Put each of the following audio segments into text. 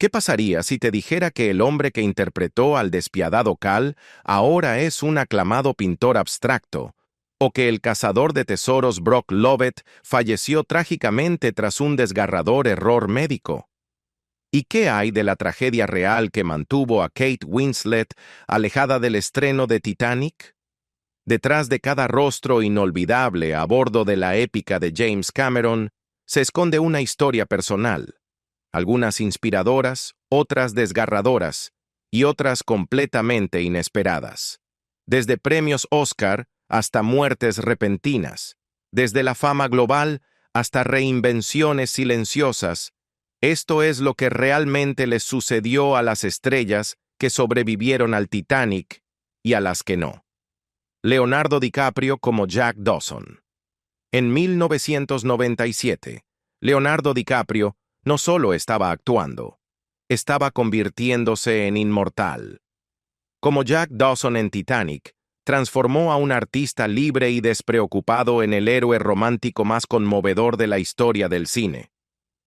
¿Qué pasaría si te dijera que el hombre que interpretó al despiadado Cal ahora es un aclamado pintor abstracto? ¿O que el cazador de tesoros Brock Lovett falleció trágicamente tras un desgarrador error médico? ¿Y qué hay de la tragedia real que mantuvo a Kate Winslet alejada del estreno de Titanic? Detrás de cada rostro inolvidable a bordo de la épica de James Cameron se esconde una historia personal. Algunas inspiradoras, otras desgarradoras y otras completamente inesperadas. Desde premios Oscar hasta muertes repentinas, desde la fama global hasta reinvenciones silenciosas, esto es lo que realmente les sucedió a las estrellas que sobrevivieron al Titanic y a las que no. Leonardo DiCaprio como Jack Dawson. En 1997, Leonardo DiCaprio no solo estaba actuando, estaba convirtiéndose en inmortal. Como Jack Dawson en Titanic, transformó a un artista libre y despreocupado en el héroe romántico más conmovedor de la historia del cine.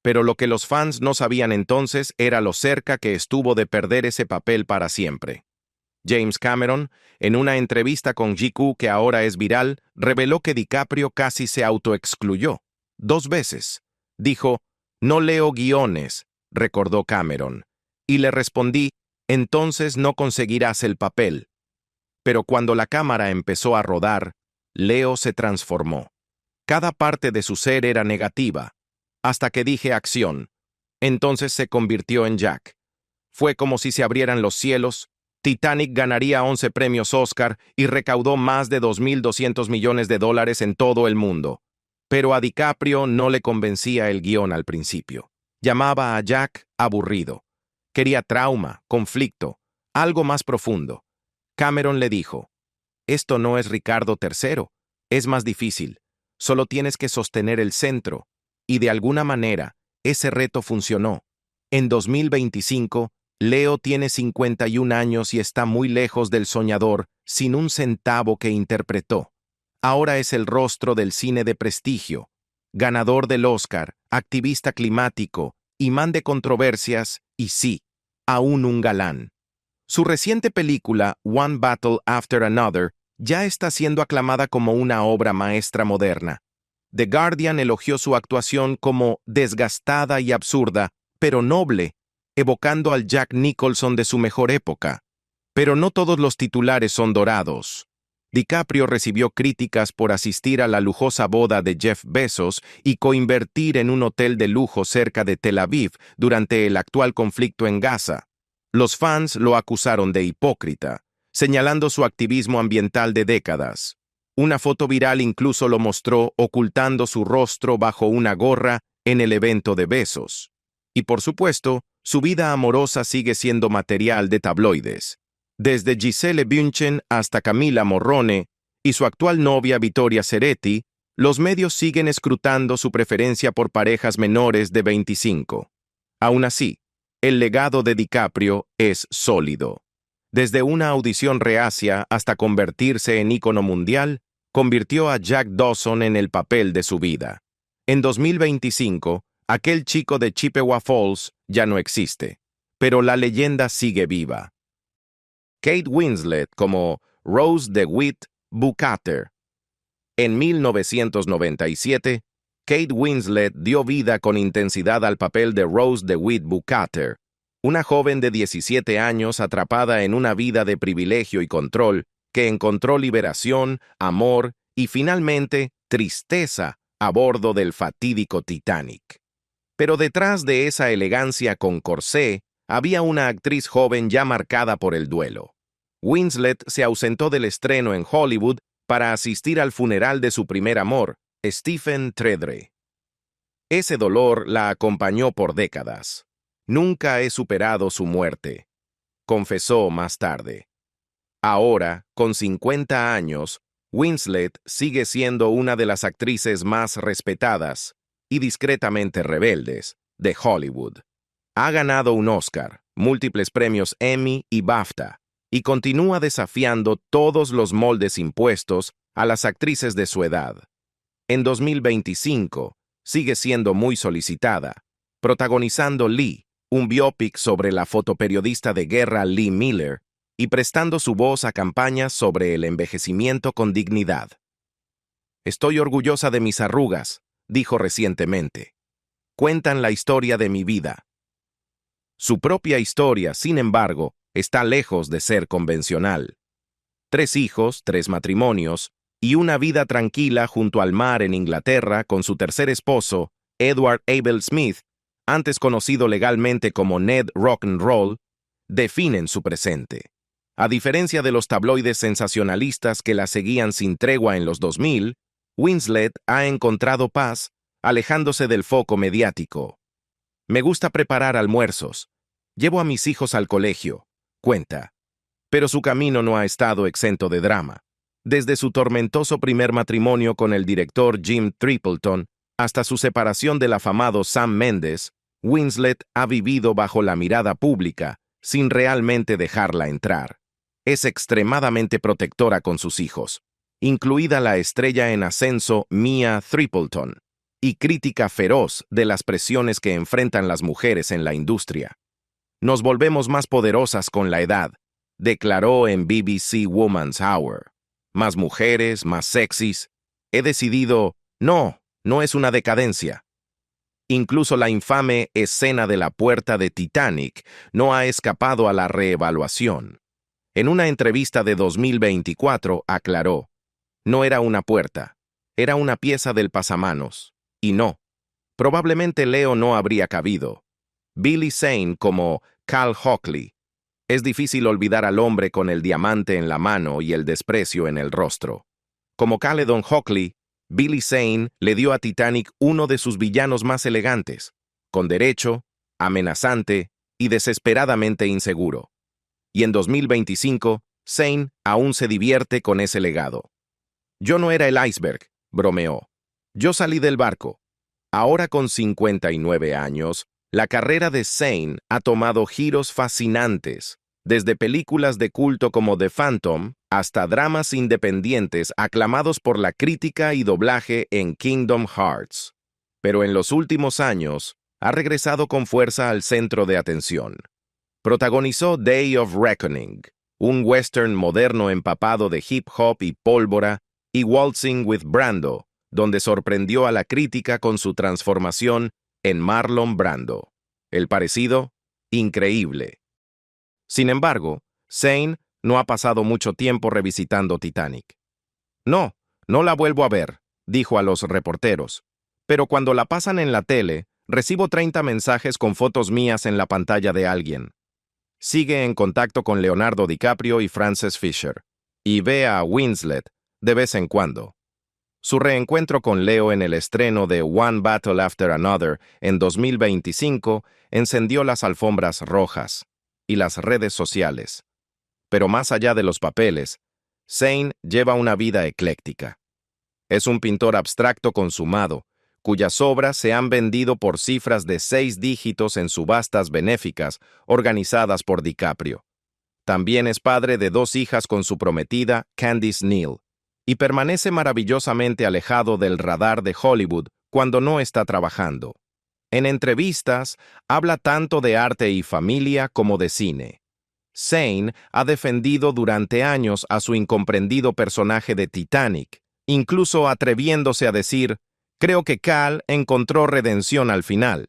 Pero lo que los fans no sabían entonces era lo cerca que estuvo de perder ese papel para siempre. James Cameron, en una entrevista con GQ que ahora es viral, reveló que DiCaprio casi se autoexcluyó. 2 veces. Dijo: «No leo guiones», recordó Cameron. Y le respondí: «Entonces no conseguirás el papel». Pero cuando la cámara empezó a rodar, Leo se transformó. Cada parte de su ser era negativa. Hasta que dije acción. Entonces se convirtió en Jack. Fue como si se abrieran los cielos. Titanic ganaría 11 premios Oscar y recaudó más de $2.200 millones en todo el mundo. Pero a DiCaprio no le convencía el guión al principio. Llamaba a Jack aburrido. Quería trauma, conflicto, algo más profundo. Cameron le dijo: «Esto no es Ricardo III, es más difícil. Solo tienes que sostener el centro». Y de alguna manera, ese reto funcionó. En 2025, Leo tiene 51 años y está muy lejos del soñador, sin un centavo que interpretó. Ahora es el rostro del cine de prestigio, ganador del Oscar, activista climático, imán de controversias y sí, aún un galán. Su reciente película, One Battle After Another, ya está siendo aclamada como una obra maestra moderna. The Guardian elogió su actuación como desgastada y absurda, pero noble, evocando al Jack Nicholson de su mejor época. Pero no todos los titulares son dorados. DiCaprio recibió críticas por asistir a la lujosa boda de Jeff Bezos y coinvertir en un hotel de lujo cerca de Tel Aviv durante el actual conflicto en Gaza. Los fans lo acusaron de hipócrita, señalando su activismo ambiental de décadas. Una foto viral incluso lo mostró ocultando su rostro bajo una gorra en el evento de Bezos. Y por supuesto, su vida amorosa sigue siendo material de tabloides. Desde Gisele Bündchen hasta Camila Morrone y su actual novia Vittoria Ceretti, los medios siguen escrutando su preferencia por parejas menores de 25. Aún así, el legado de DiCaprio es sólido. Desde una audición reacia hasta convertirse en ícono mundial, convirtió a Jack Dawson en el papel de su vida. En 2025, aquel chico de Chippewa Falls ya no existe, pero la leyenda sigue viva. Kate Winslet como Rose DeWitt Bukater. En 1997, Kate Winslet dio vida con intensidad al papel de Rose DeWitt Bukater, una joven de 17 años atrapada en una vida de privilegio y control que encontró liberación, amor y finalmente tristeza a bordo del fatídico Titanic. Pero detrás de esa elegancia con corsé había una actriz joven ya marcada por el duelo. Winslet se ausentó del estreno en Hollywood para asistir al funeral de su primer amor, Stephen Tredre. Ese dolor la acompañó por décadas. «Nunca he superado su muerte», confesó más tarde. Ahora, con 50 años, Winslet sigue siendo una de las actrices más respetadas y discretamente rebeldes de Hollywood. Ha ganado un Oscar, múltiples premios Emmy y BAFTA, y continúa desafiando todos los moldes impuestos a las actrices de su edad. En 2025, sigue siendo muy solicitada, protagonizando Lee, un biopic sobre la fotoperiodista de guerra Lee Miller, y prestando su voz a campañas sobre el envejecimiento con dignidad. Estoy orgullosa de mis arrugas, dijo recientemente. Cuentan la historia de mi vida. Su propia historia, sin embargo, está lejos de ser convencional. 3 hijos, 3 matrimonios, y una vida tranquila junto al mar en Inglaterra con su tercer esposo, Edward Abel Smith, antes conocido legalmente como Ned Rock'n'Roll, definen su presente. A diferencia de los tabloides sensacionalistas que la seguían sin tregua en los 2000, Winslet ha encontrado paz, alejándose del foco mediático. Me gusta preparar almuerzos. Llevo a mis hijos al colegio, cuenta. Pero su camino no ha estado exento de drama. Desde su tormentoso primer matrimonio con el director Jim Tripleton hasta su separación del afamado Sam Mendes, Winslet ha vivido bajo la mirada pública, sin realmente dejarla entrar. Es extremadamente protectora con sus hijos, incluida la estrella en ascenso Mia Tripleton, y crítica feroz de las presiones que enfrentan las mujeres en la industria. Nos volvemos más poderosas con la edad, declaró en BBC Woman's Hour. Más mujeres, más sexys. He decidido, no es una decadencia. Incluso la infame escena de la puerta de Titanic no ha escapado a la reevaluación. En una entrevista de 2024 aclaró, no era una puerta, era una pieza del pasamanos. Y no, probablemente Leo no habría cabido. Billy Zane como Cal Hockley. Es difícil olvidar al hombre con el diamante en la mano y el desprecio en el rostro. Como Caledon Hockley, Billy Zane le dio a Titanic uno de sus villanos más elegantes, con derecho, amenazante y desesperadamente inseguro. Y en 2025, Zane aún se divierte con ese legado. Yo no era el iceberg, bromeó. Yo salí del barco. Ahora con 59 años, la carrera de Zane ha tomado giros fascinantes, desde películas de culto como The Phantom hasta dramas independientes aclamados por la crítica y doblaje en Kingdom Hearts. Pero en los últimos años, ha regresado con fuerza al centro de atención. Protagonizó Day of Reckoning, un western moderno empapado de hip hop y pólvora, y Waltzing with Brando, donde sorprendió a la crítica con su transformación en Marlon Brando. El parecido, increíble. Sin embargo, Zane no ha pasado mucho tiempo revisitando Titanic. No la vuelvo a ver, dijo a los reporteros. Pero cuando la pasan en la tele, recibo 30 mensajes con fotos mías en la pantalla de alguien. Sigue en contacto con Leonardo DiCaprio y Frances Fisher, y ve a Winslet de vez en cuando. Su reencuentro con Leo en el estreno de One Battle After Another en 2025 encendió las alfombras rojas y las redes sociales. Pero más allá de los papeles, Zane lleva una vida ecléctica. Es un pintor abstracto consumado, cuyas obras se han vendido por cifras de 6 dígitos en subastas benéficas organizadas por DiCaprio. También es padre de 2 hijas con su prometida, Candice Neal, y permanece maravillosamente alejado del radar de Hollywood cuando no está trabajando. En entrevistas, habla tanto de arte y familia como de cine. Zane ha defendido durante años a su incomprendido personaje de Titanic, incluso atreviéndose a decir, creo que Cal encontró redención al final.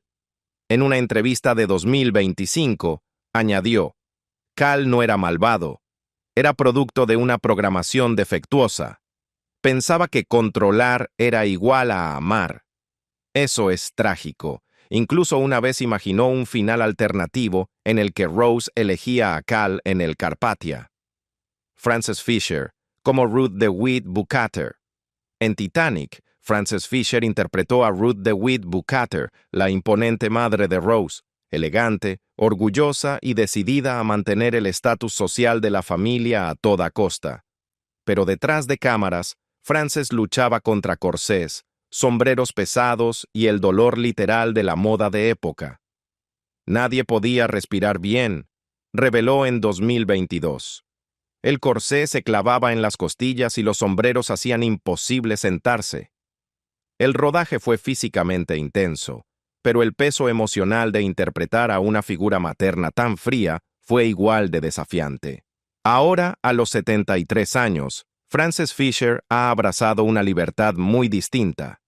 En una entrevista de 2025, añadió, Cal no era malvado, era producto de una programación defectuosa. Pensaba que controlar era igual a amar. Eso es trágico. Incluso una vez imaginó un final alternativo en el que Rose elegía a Cal en el Carpathia. Frances Fisher, como Ruth DeWitt Bukater. En Titanic, Frances Fisher interpretó a Ruth DeWitt Bukater, la imponente madre de Rose, elegante, orgullosa y decidida a mantener el estatus social de la familia a toda costa. Pero detrás de cámaras, Frances luchaba contra corsés, sombreros pesados y el dolor literal de la moda de época. Nadie podía respirar bien, reveló en 2022. El corsé se clavaba en las costillas y los sombreros hacían imposible sentarse. El rodaje fue físicamente intenso, pero el peso emocional de interpretar a una figura materna tan fría fue igual de desafiante. Ahora, a los 73 años, Frances Fisher ha abrazado una libertad muy distinta.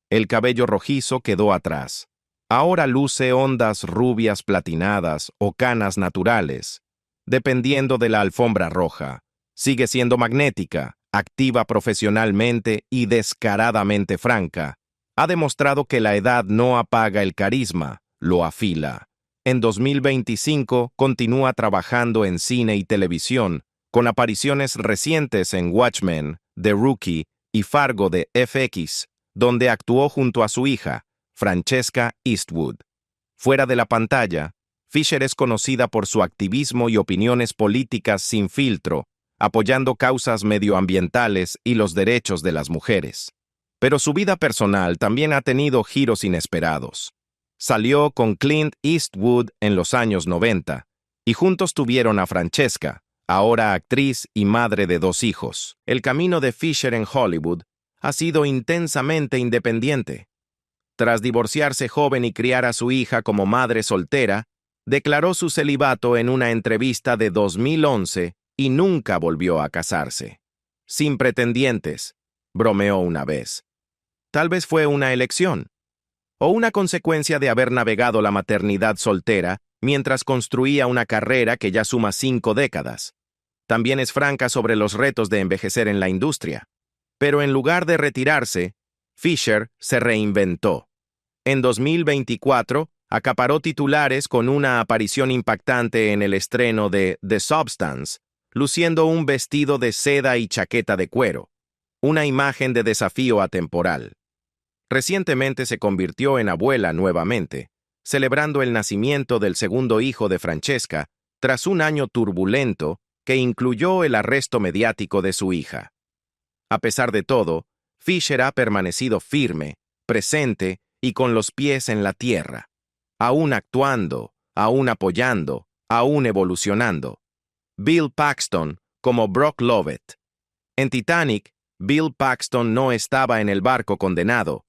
El cabello rojizo quedó atrás. Ahora luce ondas rubias platinadas o canas naturales, dependiendo de la alfombra roja. Sigue siendo magnética, activa profesionalmente y descaradamente franca. Ha demostrado que la edad no apaga el carisma, lo afila. En 2025 continúa trabajando en cine y televisión, con apariciones recientes en Watchmen, The Rookie y Fargo de FX, donde actuó junto a su hija, Francesca Eastwood. Fuera de la pantalla, Fisher es conocida por su activismo y opiniones políticas sin filtro, apoyando causas medioambientales y los derechos de las mujeres. Pero su vida personal también ha tenido giros inesperados. Salió con Clint Eastwood en los años 90, y juntos tuvieron a Francesca, ahora actriz y madre de 2 hijos. El camino de Fisher en Hollywood ha sido intensamente independiente. Tras divorciarse joven y criar a su hija como madre soltera, declaró su celibato en una entrevista de 2011 y nunca volvió a casarse. Sin pretendientes, bromeó una vez. Tal vez fue una elección, o una consecuencia de haber navegado la maternidad soltera mientras construía una carrera que ya suma 5 décadas. También es franca sobre los retos de envejecer en la industria. Pero en lugar de retirarse, Fisher se reinventó. En 2024, acaparó titulares con una aparición impactante en el estreno de The Substance, luciendo un vestido de seda y chaqueta de cuero, una imagen de desafío atemporal. Recientemente se convirtió en abuela nuevamente, celebrando el nacimiento del segundo hijo de Francesca, tras un año turbulento que incluyó el arresto mediático de su hija. A pesar de todo, Fisher ha permanecido firme, presente y con los pies en la tierra, aún actuando, aún apoyando, aún evolucionando. Bill Paxton como Brock Lovett. En Titanic, Bill Paxton no estaba en el barco condenado,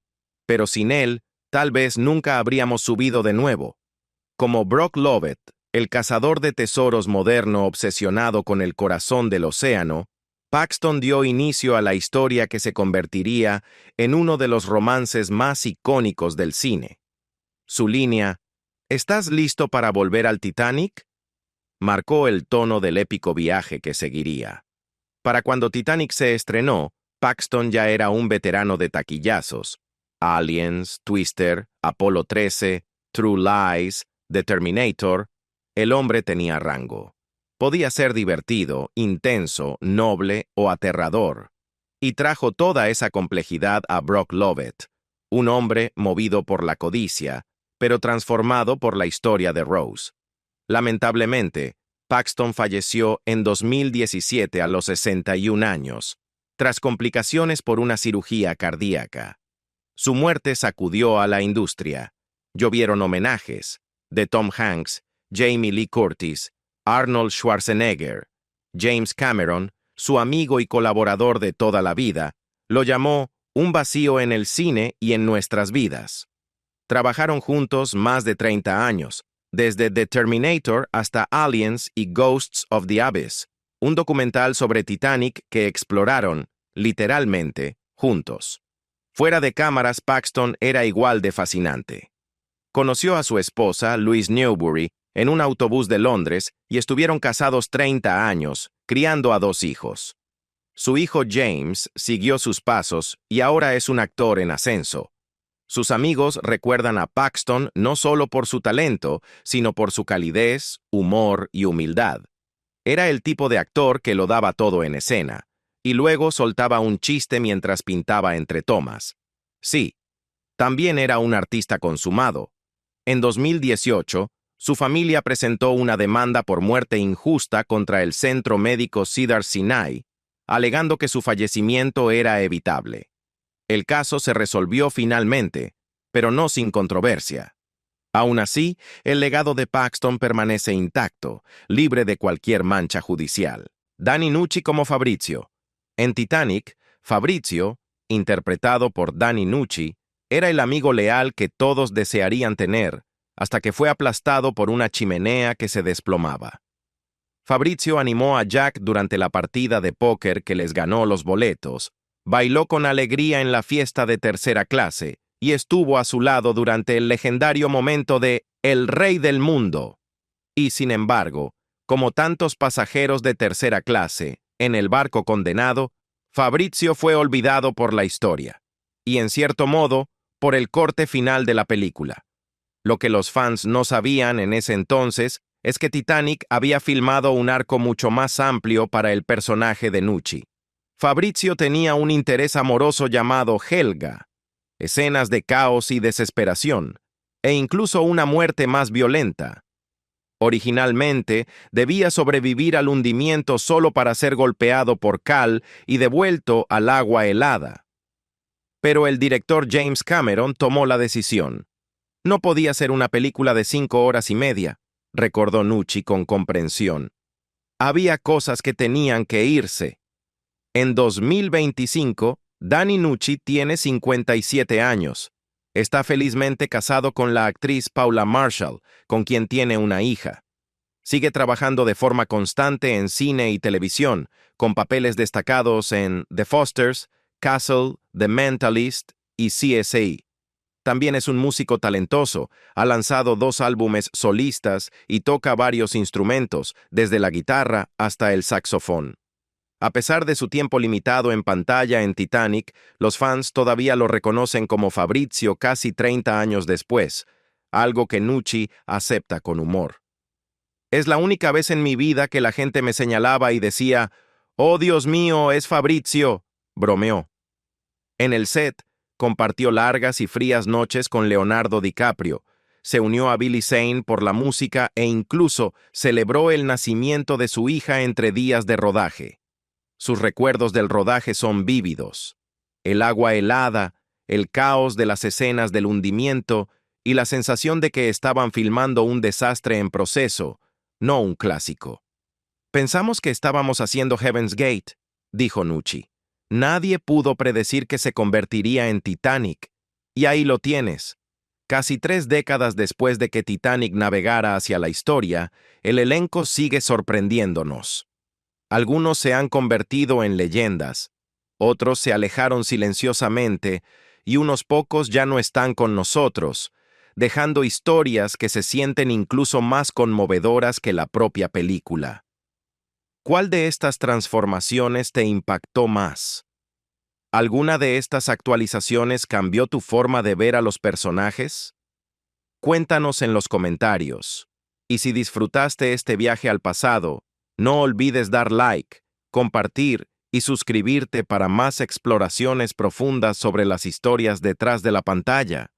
pero sin él, tal vez nunca habríamos subido de nuevo. Como Brock Lovett, el cazador de tesoros moderno obsesionado con el corazón del océano, Paxton dio inicio a la historia que se convertiría en uno de los romances más icónicos del cine. Su línea, ¿estás listo para volver al Titanic?, marcó el tono del épico viaje que seguiría. Para cuando Titanic se estrenó, Paxton ya era un veterano de taquillazos. Aliens, Twister, Apolo 13, True Lies, The Terminator, el hombre tenía rango. Podía ser divertido, intenso, noble o aterrador. Y trajo toda esa complejidad a Brock Lovett, un hombre movido por la codicia, pero transformado por la historia de Rose. Lamentablemente, Paxton falleció en 2017 a los 61 años, tras complicaciones por una cirugía cardíaca. Su muerte sacudió a la industria. Llovieron homenajes de Tom Hanks, Jamie Lee Curtis, Arnold Schwarzenegger. James Cameron, su amigo y colaborador de toda la vida, lo llamó un vacío en el cine y en nuestras vidas. Trabajaron juntos más de 30 años, desde The Terminator hasta Aliens y Ghosts of the Abyss, un documental sobre Titanic que exploraron, literalmente, juntos. Fuera de cámaras, Paxton era igual de fascinante. Conoció a su esposa, Louise Newbury, en un autobús de Londres y estuvieron casados 30 años, criando a 2 hijos. Su hijo James siguió sus pasos y ahora es un actor en ascenso. Sus amigos recuerdan a Paxton no solo por su talento, sino por su calidez, humor y humildad. Era el tipo de actor que lo daba todo en escena, y luego soltaba un chiste mientras pintaba entre tomas. Sí, también era un artista consumado. En 2018, su familia presentó una demanda por muerte injusta contra el centro médico Cedars-Sinai, alegando que su fallecimiento era evitable. El caso se resolvió finalmente, pero no sin controversia. Aún así, el legado de Paxton permanece intacto, libre de cualquier mancha judicial. Danny Nucci como Fabrizio. En Titanic, Fabrizio, interpretado por Danny Nucci, Era el amigo leal que todos desearían tener, hasta que fue aplastado por una chimenea que se desplomaba. Fabrizio animó a Jack durante la partida de póker que les ganó los boletos, bailó con alegría en la fiesta de tercera clase y estuvo a su lado durante el legendario momento de El Rey del Mundo. Y sin embargo, como tantos pasajeros de tercera clase, en el barco condenado, Fabrizio fue olvidado por la historia, y en cierto modo, por el corte final de la película. Lo que los fans no sabían en ese entonces es que Titanic había filmado un arco mucho más amplio para el personaje de Nucci. Fabrizio tenía un interés amoroso llamado Helga, escenas de caos y desesperación, e incluso una muerte más violenta. Originalmente, debía sobrevivir al hundimiento solo para ser golpeado por Cal y devuelto al agua helada. Pero el director James Cameron tomó la decisión. No podía ser una película de 5 horas y media, recordó Nucci con comprensión. Había cosas que tenían que irse. En 2025, Danny Nucci tiene 57 años. Está felizmente casado con la actriz Paula Marshall, con quien tiene una hija. Sigue trabajando de forma constante en cine y televisión, con papeles destacados en The Fosters, Castle, The Mentalist y CSI. También es un músico talentoso, ha lanzado 2 álbumes solistas y toca varios instrumentos, desde la guitarra hasta el saxofón. A pesar de su tiempo limitado en pantalla en Titanic, los fans todavía lo reconocen como Fabrizio casi 30 años después, algo que Nucci acepta con humor. Es la única vez en mi vida que la gente me señalaba y decía, «Oh, Dios mío, es Fabrizio», bromeó. En el set, compartió largas y frías noches con Leonardo DiCaprio, se unió a Billy Zane por la música e incluso celebró el nacimiento de su hija entre días de rodaje. Sus recuerdos del rodaje son vívidos. El agua helada, el caos de las escenas del hundimiento y la sensación de que estaban filmando un desastre en proceso, no un clásico. «Pensamos que estábamos haciendo Heaven's Gate», dijo Nucci. «Nadie pudo predecir que se convertiría en Titanic. Y ahí lo tienes. Casi 3 décadas después de que Titanic navegara hacia la historia, el elenco sigue sorprendiéndonos. Algunos se han convertido en leyendas, otros se alejaron silenciosamente y unos pocos ya no están con nosotros, dejando historias que se sienten incluso más conmovedoras que la propia película. ¿Cuál de estas transformaciones te impactó más? ¿Alguna de estas actualizaciones cambió tu forma de ver a los personajes? Cuéntanos en los comentarios. Y si disfrutaste este viaje al pasado, no olvides dar like, compartir y suscribirte para más exploraciones profundas sobre las historias detrás de la pantalla.